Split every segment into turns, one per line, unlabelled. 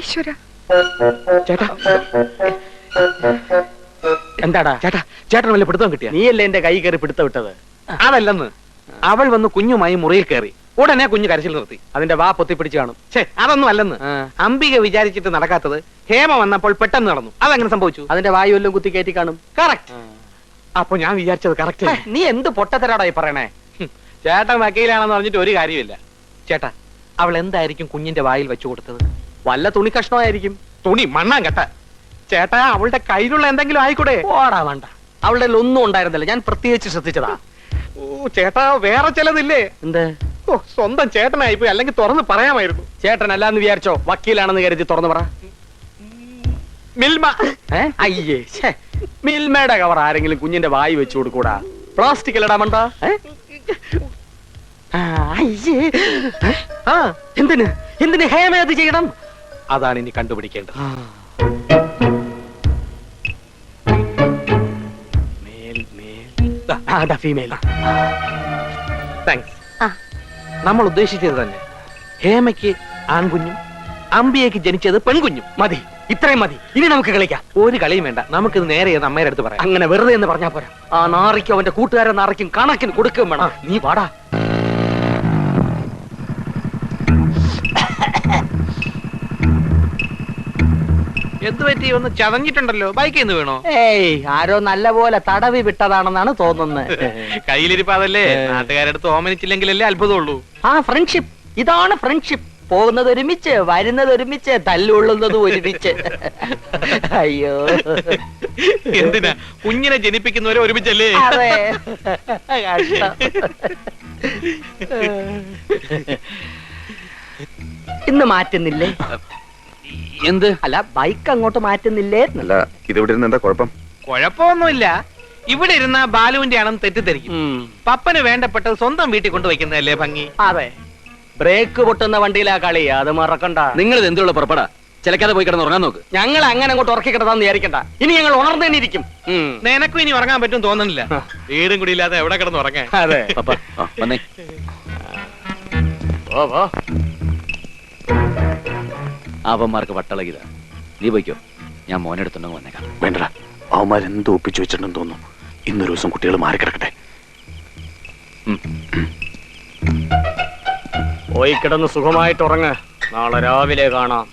ഈശ്വര,
ചേട്ടാ എന്താടാ ചേട്ടാ, ചേട്ടൻ വല്ല പിടുത്തം കിട്ടിയ?
നീയല്ലേ എന്റെ കൈ കയറി പിടുത്തം വിട്ടത്?
അതല്ലെന്ന്, അവൾ വന്ന് കുഞ്ഞുമായി മുറിയിൽ കയറി. ഉടനെ കുഞ്ഞു കരച്ചിൽ നിർത്തി.
അതിന്റെ വാ പൊത്തിപ്പിടിച്ച് കാണും.
ഛേ, അതൊന്നും അല്ലെന്ന്. അംബിക വിചാരിച്ചിട്ട് നടക്കാത്തത് ഹേമ വന്നപ്പോൾ പെട്ടെന്ന് നടന്നു. അതെങ്ങനെ സംഭവിച്ചു?
അതിന്റെ വായു വല്ലതും കുത്തി കയറ്റി കാണും.
കറക്റ്റ്. അപ്പൊ ഞാൻ വിചാരിച്ചത് കറക്റ്റ്.
നീ എന്ത് പൊട്ടത്തരാടായി പറയണേ?
ചേട്ടൻ വക്കീലാണെന്ന് പറഞ്ഞിട്ട് ഒരു കാര്യമില്ല. ചേട്ടാ, അവൾ എന്തായിരിക്കും കുഞ്ഞിന്റെ വായിൽ വെച്ചു കൊടുത്തത്?
വല്ല തുണി കഷ്ണമായിരിക്കും.
തുണി മണ്ണാൻ കേട്ട. ചേട്ടാ, അവളുടെ കയ്യിലുള്ള എന്തെങ്കിലും ആയിക്കൂടെ?
ഓടാ വേണ്ട, അവളുടെ ഒന്നും ഉണ്ടായിരുന്നില്ല. ഞാൻ പ്രത്യേകിച്ച് ശ്രദ്ധിച്ചതാ.
ഓ ചേട്ടാ, വേറെ ചിലതില്ലേ?
എന്ത്?
ഓ, സ്വന്തം ചേട്ടനായിപ്പോയി. അല്ലെങ്കിൽ തുറന്ന് പറയാമായിരുന്നു.
ചേട്ടൻ അല്ലാന്ന് വിചാരിച്ചോ? വക്കീലാണെന്ന് കരുതി തുറന്നു പറ.
മിൽമ.
അയ്യേ, മിൽമയുടെ കവർ ആരെങ്കിലും കുഞ്ഞിന്റെ വായി വെച്ചു കൊടുക്കൂടാ? പ്ലാസ്റ്റിക് അല്ലടാ മണ്ട. എന്തിന് എന്തിന് ഹേമ അത് ചെയ്യണം?
അതാണ് ഇനി കണ്ടുപിടിക്കേണ്ടത്.
ഫീമെയിൽ.
താങ്ക്സ്. നമ്മൾ ഉദ്ദേശിച്ചത് തന്നെ. ഹേമയ്ക്ക് ആൺകുഞ്ഞും അംബിയയ്ക്ക് ജനിച്ചത് പെൺകുഞ്ഞും.
മതി, ഇത്രയും മതി. ഇനി നമുക്ക് കളിക്കാം.
ഒരു കളിയും വേണ്ട. നമുക്കിത് നേരെ അമ്മയുടെ അടുത്ത് പറയാം.
അങ്ങനെ വെറുതെ എന്ന് പറഞ്ഞാ പോരാ. ആ നാറിക്കും അവന്റെ കൂട്ടുകാരൻ നാറിക്കും കണക്കിന് കൊടുക്കുകയും വേണം. നീ പാടാ.
എന്ത് പറ്റി? ഒന്ന് ചതഞ്ഞിട്ടുണ്ടല്ലോ. ബൈക്കിൽ നിന്ന് വീണോ?
ഏയ്, ആരോ നല്ല പോലെ തടവി വിട്ടതാണെന്നാണ് തോന്നുന്നത്.
കയ്യിലിരിപ്പാതല്ലേ. നാട്ടുകാരടുത്ത് ഓമനിച്ചില്ലെങ്കിലല്ലേ അത്ഭുതമുള്ളൂ.
ആ ഫ്രണ്ട്ഷിപ്പ്, ഇതാണ് ഫ്രണ്ട്ഷിപ്പ്. പോകുന്നത് ഒരുമിച്ച്, വരുന്നത് ഒരുമിച്ച്, തല്ലുകൊള്ളുന്നത് ഒരുമിച്ച്. അയ്യോ,
എന്തിനാ? കുഞ്ഞിനെ ജനിപ്പിക്കുന്നവരെ ഒരുമിച്ചല്ലേ?
അതെ. കഷ്ടം. ഇന്ന് മാറ്റുന്നില്ലേ?
എന്ത്?
അല്ല, ബൈക്ക് അങ്ങോട്ട് മാറ്റുന്നില്ലേ?
അല്ല, ഇതിവിടെ ഇരുന്ന് എന്താ കുഴപ്പം?
കുഴപ്പമൊന്നുമില്ല. ഇവിടെ ഇരുന്ന ബാലുവിന്റെ ആണെന്ന് തെറ്റിദ്ധരിക്കും. പപ്പന് വേണ്ടപ്പെട്ടത് സ്വന്തം വീട്ടിൽ കൊണ്ടുവയ്ക്കുന്നതല്ലേ ഭംഗി?
അതെ, ബ്രേക്ക് പൊട്ടുന്ന വണ്ടിയിലാ കളി, അത് മറക്കണ്ട.
നിങ്ങൾ ഇത് എന്തുള്ള പുറപ്പെടാ? ചിലക്കാതെ പോയി കിടന്ന് ഉറങ്ങാൻ നോക്ക്.
ഞങ്ങൾ അങ്ങനെ അങ്ങോട്ട് ഉറക്കി കിടത്താന്ന് വിചാരിക്കണ്ട. ഇനി ഞങ്ങൾ ഉണർന്നേനിരിക്കും.
നിനക്കും ഇനി ഉറങ്ങാൻ പറ്റും തോന്നുന്നില്ല. വീടും കൂടി ഇല്ലാതെ എവിടെ കിടന്ന് ഉറങ്ങാൻ?
അതെ.
പപ്പ വന്നേ. അവന്മാർക്ക് വട്ടളകിതാ. നീ പോയിക്കോ, ഞാൻ മോനെടുത്തുണ്ടെങ്കിൽ വന്നേക്കാം.
വേണ്ടടാ, അവന്മാരെന്തോ ഒപ്പിച്ചു വെച്ചിട്ടുണ്ടെന്ന് തോന്നുന്നു. ഇന്നൊരു ദിവസം കുട്ടികൾ മാറിക്കിടക്കട്ടെ.
പോയി കിടന്ന് സുഖമായിട്ട് ഉറങ്ങ്. നാളെ രാവിലെ കാണാം.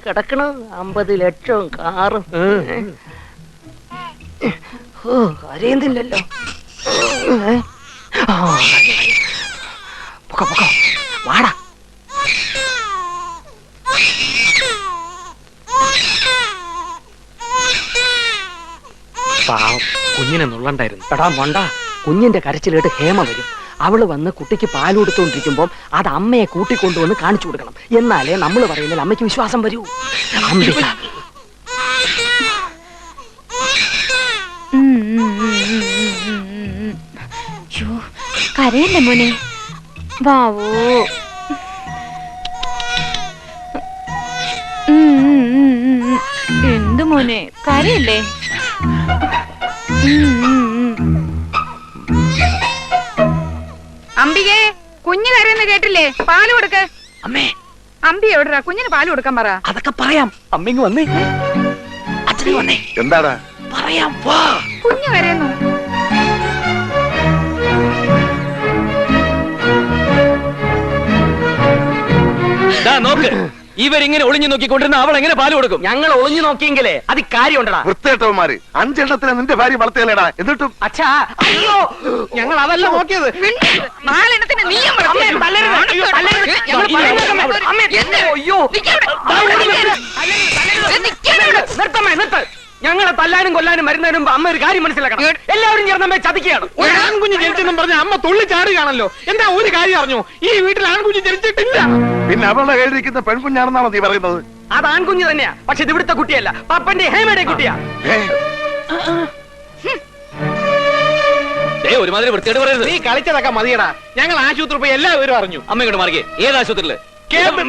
കിടക്കണ 50 ലക്ഷം കാറും. കരയുന്നില്ലല്ലോ. വാടാ.
പാവം, കുഞ്ഞിനെ നുള്ളണ്ടായിരുന്നു.
എടാ മണ്ട, കുഞ്ഞിന്റെ കരച്ചിലേട്ട് ഹേമ വരും. അവള് വന്ന് കുട്ടിക്ക് പാൽ കൊടുത്തോണ്ടിരിക്കുമ്പോൾ അത് അമ്മയെ കൂട്ടിക്കൊണ്ടുവന്ന് കാണിച്ചു കൊടുക്കണം. എന്നാലേ നമ്മൾ പറയുന്നതിൽ അമ്മയ്ക്ക് വിശ്വാസം വരൂ. അംബിക,
കരയല്ലേ മോനെ? വാവോ. എന്ത് മോനെ, കരയല്ലേ? അംബികേ, കുഞ്ഞ് കരയെന്ന് കേട്ടില്ലേ? പാല് കൊടുക്ക്.
അമ്മേ,
അമ്പി എവിടാ? കുഞ്ഞിന് പാല് കൊടുക്കാൻ പറ.
അതൊക്കെ പറയാം. അമ്മിങ് വന്നേ, അച്ഛനെ വന്നേ.
എന്താടാ
പറയാം, വാ.
കുഞ്ഞ് കരയുന്നു.
നോക്ക്, ഇവരിങ്ങനെ ഒളിഞ്ഞു നോക്കിക്കൊണ്ടിരുന്ന അവൾ എങ്ങനെ പാല് കൊടുക്കും?
ഞങ്ങൾ ഒളിഞ്ഞു നോക്കിയെങ്കിലേ അത് കാര്യമുണ്ടടാ.
വൃത്തികെട്ടവന്മാര് 5 എണ്ണത്തിന് നിന്റെ ഭാര്യ വളർത്തിയല്ലേടാ. എന്നിട്ടും
അച്ഛാ, അയ്യോ,
ഞങ്ങൾ അതല്ല നോക്കിയത്.
4 എണ്ണത്തിന് നീയും
ഞങ്ങളെ തല്ലാനും കൊല്ലാനും വരുന്നതിനും അമ്മ ഒരു കാര്യം മനസ്സിലാക്കണം. എല്ലാവരും ചേർന്ന് അമ്മയെ ചതിക്കുകയാണ്.
ഒരു ആൺകുഞ്ഞ് ജനിച്ചെന്നും പറഞ്ഞ അമ്മ തുള്ളി ചാടുകയാണല്ലോ. എന്താ ഒരു കാര്യം അറിഞ്ഞോ? ഈ വീട്ടിൽ ആൺകുഞ്ഞ് ജനിച്ചിട്ടില്ല.
പിന്നെ അവളുടെ കയ്യിലിരിക്കുന്ന പെൺകുഞ്ഞാണെന്നാണോ നീ പറയുന്നത്?
അത് ആൺകുഞ്ഞ് തന്നെയാ. പക്ഷെ ഇത് ഇവിടുത്തെ കുട്ടിയല്ല, പപ്പന്റെ ഹേമയുടെ കുട്ടിയാ.
ഒരുമാതിരി വൃത്തിയായിട്ട് പറയരുത്.
നീ കളിച്ചതൊക്കെ മതിയടാ. ഞങ്ങൾ ആശുപത്രി പോയി എല്ലാവരും അറിഞ്ഞു.
അമ്മ ഇങ്ങോട്ട് മാറിക്കേ. ഏത് ആശുപത്രിയില്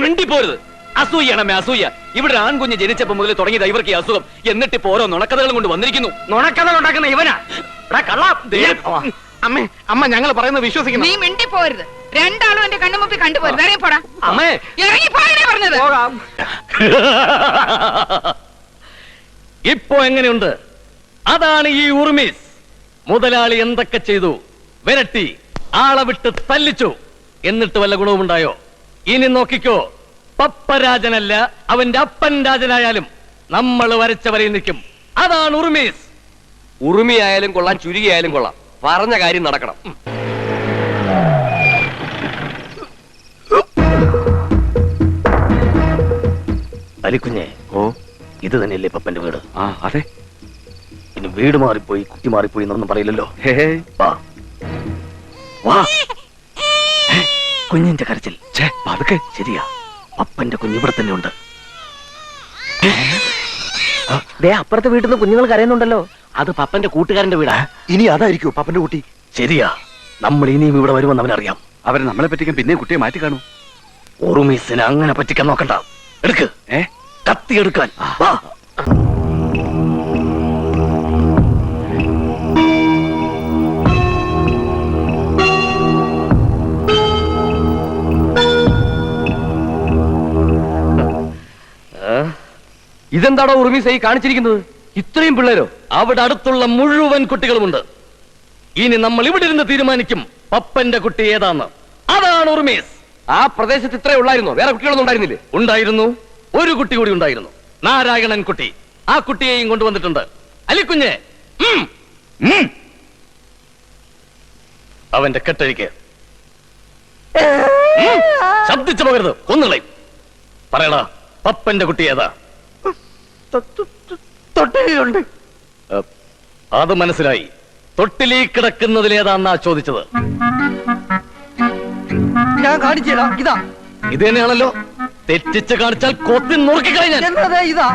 മിണ്ടിപ്പോരുത്. അസൂയാണമ്മേ അസൂയ. ഇവിടെ ആൺകുഞ്ഞ് ജനിച്ചപ്പോ മുതൽ തുടങ്ങിയത് ഇവർക്ക് ഈ അസുഖം. എന്നിട്ടിപ്പോ ഓരോ നുണക്കഥകളും കൊണ്ട് വന്നിരിക്കുന്നു.
നുണക്കഥ ഉണ്ടാക്കുന്ന ഇവനാ. അമ്മേ, അമ്മ ഞങ്ങൾ പറയുന്നത് വിശ്വസിക്കണം.
നീ മിണ്ടി പോരുത്. രണ്ടാളും എന്റെ കണ്ണുമുപ്പി കണ്ടുപോരുത്. ഇറങ്ങി പോടാ.
അമ്മേ
ഇറങ്ങി പോകാനേ പറഞ്ഞത്.
ഇപ്പോ എങ്ങനെയുണ്ട്? അതാണ് ഈ ഉറുമീസ്. മുതലാളി എന്തൊക്കെ ചെയ്തു? വിരട്ടി, ആളെ വിട്ട് തല്ലിച്ചു. എന്നിട്ട് വല്ല ഗുണവുമുണ്ടായോ? ഇനി നോക്കിക്കോ, പപ്പരാജനല്ല അവന്റെ അപ്പൻ രാജനായാലും നമ്മൾ വരച്ച വരയിൽ നിൽക്കും. അതാണ് ഉറുമീസ്.
ഉറുമിയായാലും കൊള്ളാം, ചുരുകിയായാലും കൊള്ളാം. പറഞ്ഞ കാര്യം നടക്കണം.
അലിക്കുഞ്ഞെ,
ഓ,
ഇത് തന്നെയല്ലേ പപ്പന്റെ വീട്?
ആ അതെ.
ഇനി വീട് മാറിപ്പോയി, കുട്ടി മാറിപ്പോയി എന്നൊന്നും പറയില്ലല്ലോ.
ഹേ,
വാ വാ. കുഞ്ഞിന്റെ കരച്ചിൽ.
പതുക്കെ.
ശരിയാ, പപ്പന്റെ കുഞ്ഞ് ഇവിടെ തന്നെ ഉണ്ട്.
ദേ അപ്പുറത്തെ വീട്ടിൽ നിന്ന് കുഞ്ഞുങ്ങൾ കരയുന്നുണ്ടല്ലോ. അത് പപ്പന്റെ കൂട്ടുകാരന്റെ വീടാ.
ഇനി അതായിരിക്കും പപ്പന്റെ കുട്ടി.
ശരിയാ, നമ്മൾ ഇനിയും ഇവിടെ വരുമെന്ന് അവനറിയാം.
അവരെ നമ്മളെ പറ്റിക്കാൻ പിന്നെ കുട്ടിയെ മാറ്റി കാണൂ.
ഉറുമീസിനെ അങ്ങനെ പറ്റിക്കാൻ നോക്കണ്ട. എടുക്ക്, കത്തി എടുക്കാൻ. വാ.
ഇതെന്താണോ ഉറുമീസ് ഈ കാണിച്ചിരിക്കുന്നത്? ഇത്രയും പിള്ളേരോ?
അവിടെ അടുത്തുള്ള മുഴുവൻ കുട്ടികളുമുണ്ട്. ഇനി നമ്മൾ ഇവിടെ ഇരുന്ന് തീരുമാനിക്കും പപ്പന്റെ കുട്ടി ഏതാന്ന്. അതാണ് ഉറുമീസ്.
ആ പ്രദേശത്ത് ഇത്രേ ഉള്ളായിരുന്നോ? വേറെ കുട്ടികളൊന്നും ഉണ്ടായിരുന്നില്ലേ?
ഉണ്ടായിരുന്നു. ഒരു കുട്ടി കൂടി ഉണ്ടായിരുന്നു, നാരായണൻ കുട്ടി. ആ കുട്ടിയെയും കൊണ്ടുവന്നിട്ടുണ്ട്. അലിക്കുഞ്ഞെ, അവന്റെ കെട്ടഴിക്ക്. ശബ്ദിച്ചു പോകരുത്, കൊന്നുകളയും. പറയടാ, പപ്പന്റെ കുട്ടി ഏതാ?
തൊട്ടിലുണ്ട്.
അത് മനസ്സിലായി. തൊട്ടിലീ കിടക്കുന്നതിലേതാന്നാ ചോദിച്ചത്.
ഞാൻ കാണിച്ചേരാ. ഇതാ
ഇത് തന്നെയാണല്ലോ. തെറ്റിച്ച് കാണിച്ചാൽ കൊത്തി നുറുക്കിക്കളഞ്ഞാൽ.
എന്നതാ? ഇതാ.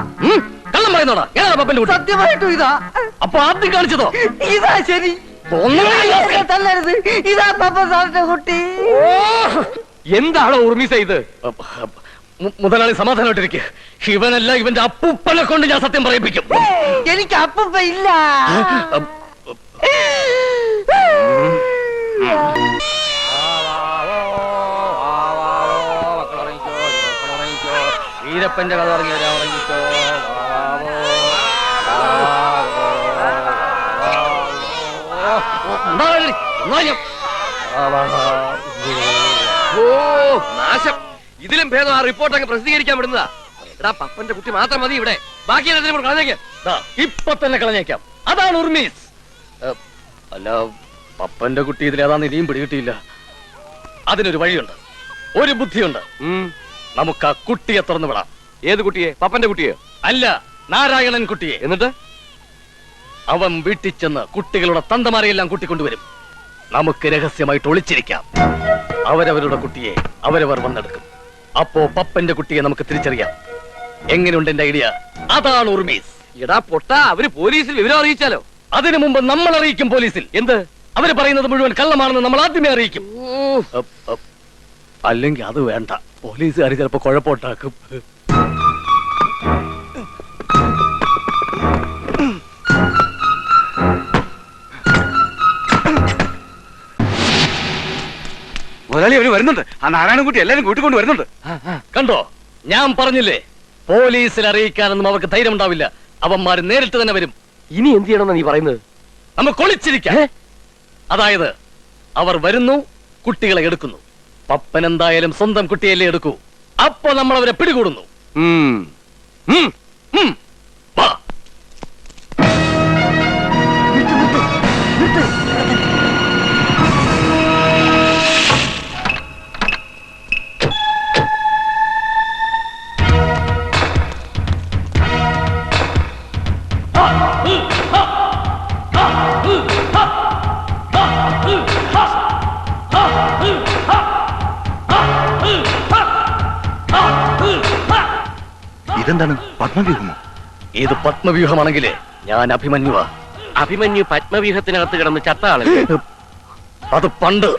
കള്ളം പറയുന്നോടാ. ഏതാ പപ്പന്റെ കുട്ടി?
സത്യമായിട്ടും ഇതാ.
അപ്പൊ ആദ്യം കാണിച്ചതോ?
ഇതാ ശരി. തല്ലരുത്. ഇതാ പപ്പ സാറിന്റെ കുട്ടി.
എന്താണോ ഉറുമീസ ഇത്?
മുതലാളി സമാധാനമായിട്ടിരിക്കുക. ഇവനല്ല, ഇവന്റെ അപ്പൂപ്പനെ കൊണ്ട് ഞാൻ സത്യം പറയിപ്പിക്കും.
എനിക്ക് അപ്പൂപ്പ ഇല്ല.
വീരപ്പന്റെ കഥ ഇറങ്ങിക്കോ.
നാശം. ഇതിലും ഭേദം ആ റിപ്പോർട്ട് അങ്ങ് പ്രസിദ്ധീകരിക്കാൻ വിടുന്നതാ. എടാ, പപ്പന്റെ കുട്ടി മാത്രം മതി ഇവിടെ. ബാക്കി എല്ലാത്തിനും കളഞ്ഞേക്ക്.
ഇപ്പൊ തന്നെ കളഞ്ഞേക്കാം. അതാണ് ഉർമീസ്. അല്ല, പപ്പന്റെ കുട്ടി ഇതിലേതാന്ന് ഇനിയും പിടികിട്ടിയില്ല. അതിനൊരു വഴിയുണ്ട്, ഒരു ബുദ്ധിയുണ്ട്. നമുക്ക് ആ കുട്ടിയെ തുറന്നു വിടാം.
ഏത് കുട്ടിയെ? പപ്പന്റെ കുട്ടിയെ?
അല്ല, നാരായണൻ കുട്ടിയെ.
എന്നിട്ട്
അവൻ വീട്ടിൽ ചെന്ന് കുട്ടികളുടെ തന്തമാരെയെല്ലാം കൂട്ടിക്കൊണ്ടുവരും. നമുക്ക് രഹസ്യമായിട്ട് ഒളിച്ചിരിക്കാം. അവരവരുടെ കുട്ടിയെ അവരവർ വന്നെടുക്കും. അപ്പോ പപ്പന്റെ കുട്ടിയെ നമുക്ക് തിരിച്ചറിയാം. എങ്ങനെയുണ്ട് എന്റെ ഐഡിയ? അതാണ് ഉർമീസ്.
എടാ പൊട്ടാ, അവര് പോലീസിൽ വിവരം അറിയിച്ചാലോ?
അതിനു മുമ്പ് നമ്മൾ അറിയിക്കും പോലീസിൽ.
എന്ത്?
അവര് പറയുന്നത് മുഴുവൻ കള്ളമാണെന്ന് നമ്മൾ ആദ്യമേ അറിയിക്കും. അല്ലെങ്കിൽ അത് വേണ്ട, പോലീസുകാർ ചിലപ്പോ കുഴപ്പമുണ്ടാക്കും.
മുതലാളി അവര് വരുന്നുണ്ട്. ആ നാരായണൻകുട്ടി എല്ലാരും കൂട്ടിക്കൊണ്ട് വരുന്നുണ്ട്.
കണ്ടോ, ഞാൻ പറഞ്ഞില്ലേ, പോലീസിൽ അറിയിക്കാനൊന്നും അവർക്ക് ധൈര്യം ഉണ്ടാവില്ല. അവന്മാര് നേരിട്ട് തന്നെ വരും.
ഇനി എന്ത് ചെയ്യണമെന്ന് നീ പറയുന്നത്?
നമുക്ക് ഒളിച്ചിരിക്കാം. അതായത് അവർ വരുന്നു, കുട്ടികളെ എടുക്കുന്നു. പപ്പൻ എന്തായാലും സ്വന്തം കുട്ടിയല്ലേ എടുക്കൂ. അപ്പോ നമ്മൾ അവരെ പിടികൂടുന്നു. വാ.
ഇതെന്താണ്? പത്മവ്യൂഹമോ?
ഇത് പത്മവ്യൂഹമാണെങ്കിലേ ഞാൻ അഭിമന്യുവാ.
അഭിമന്യു പത്മവ്യൂഹത്തിനകത്ത് കിടന്ന് ചത്ത ആളല്ലേ?
അത് പണ്ട്.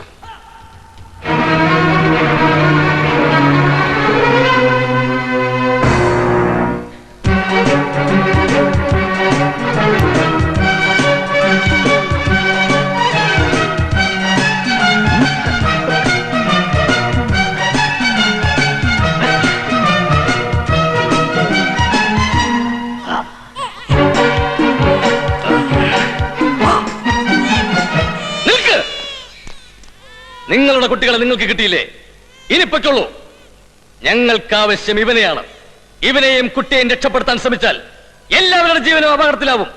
നിൽക്ക്. നിങ്ങളുടെ കുട്ടികളെ നിങ്ങൾക്ക് കിട്ടിയില്ലേ? ഇനി പൊയ്ക്കോളൂ. ഞങ്ങൾക്ക് ആവശ്യം ഇവനെയാണ്. ഇവനെയും കുട്ടിയെയും രക്ഷപ്പെടുത്താൻ ശ്രമിച്ചാൽ എല്ലാവരുടെ ജീവനും അപകടത്തിലാവും.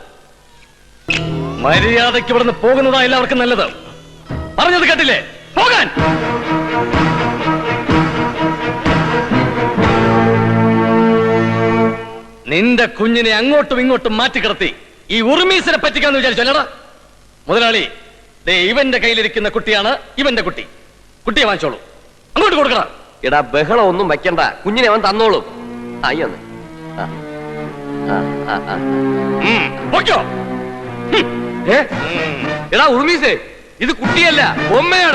മര്യാദയ്ക്ക് ഇവിടുന്ന് പോകുന്നതാ എല്ലാവർക്കും നല്ലത്. പറഞ്ഞത് കേട്ടില്ലേ? പോകാൻ. നിന്റെ കുഞ്ഞിനെ അങ്ങോട്ടും ഇങ്ങോട്ടും മാറ്റിക്കിടത്തി ഈ ഉറുമീസിനെ പറ്റിക്കാന്ന് വിചാരിച്ചല്ലടാ. മുതലാളി, ദേ ഇവന്റെ കയ്യിലിരിക്കുന്ന കുട്ടിയാണ് ഇവന്റെ കുട്ടി. കുട്ടിയെ വാങ്ങിച്ചോളൂ. അങ്ങോട്ട് കൊടുക്കണം.
എടാ ബഹളം ഒന്നും വെക്കണ്ട, കുഞ്ഞിനെ അവൻ തന്നോളും. അയ്യൊന്ന്
പൊയ്ക്കോ.
എടാ ഉറുമീസേ, ഇത് കുട്ടിയല്ല, ബൊമ്മയാണ്.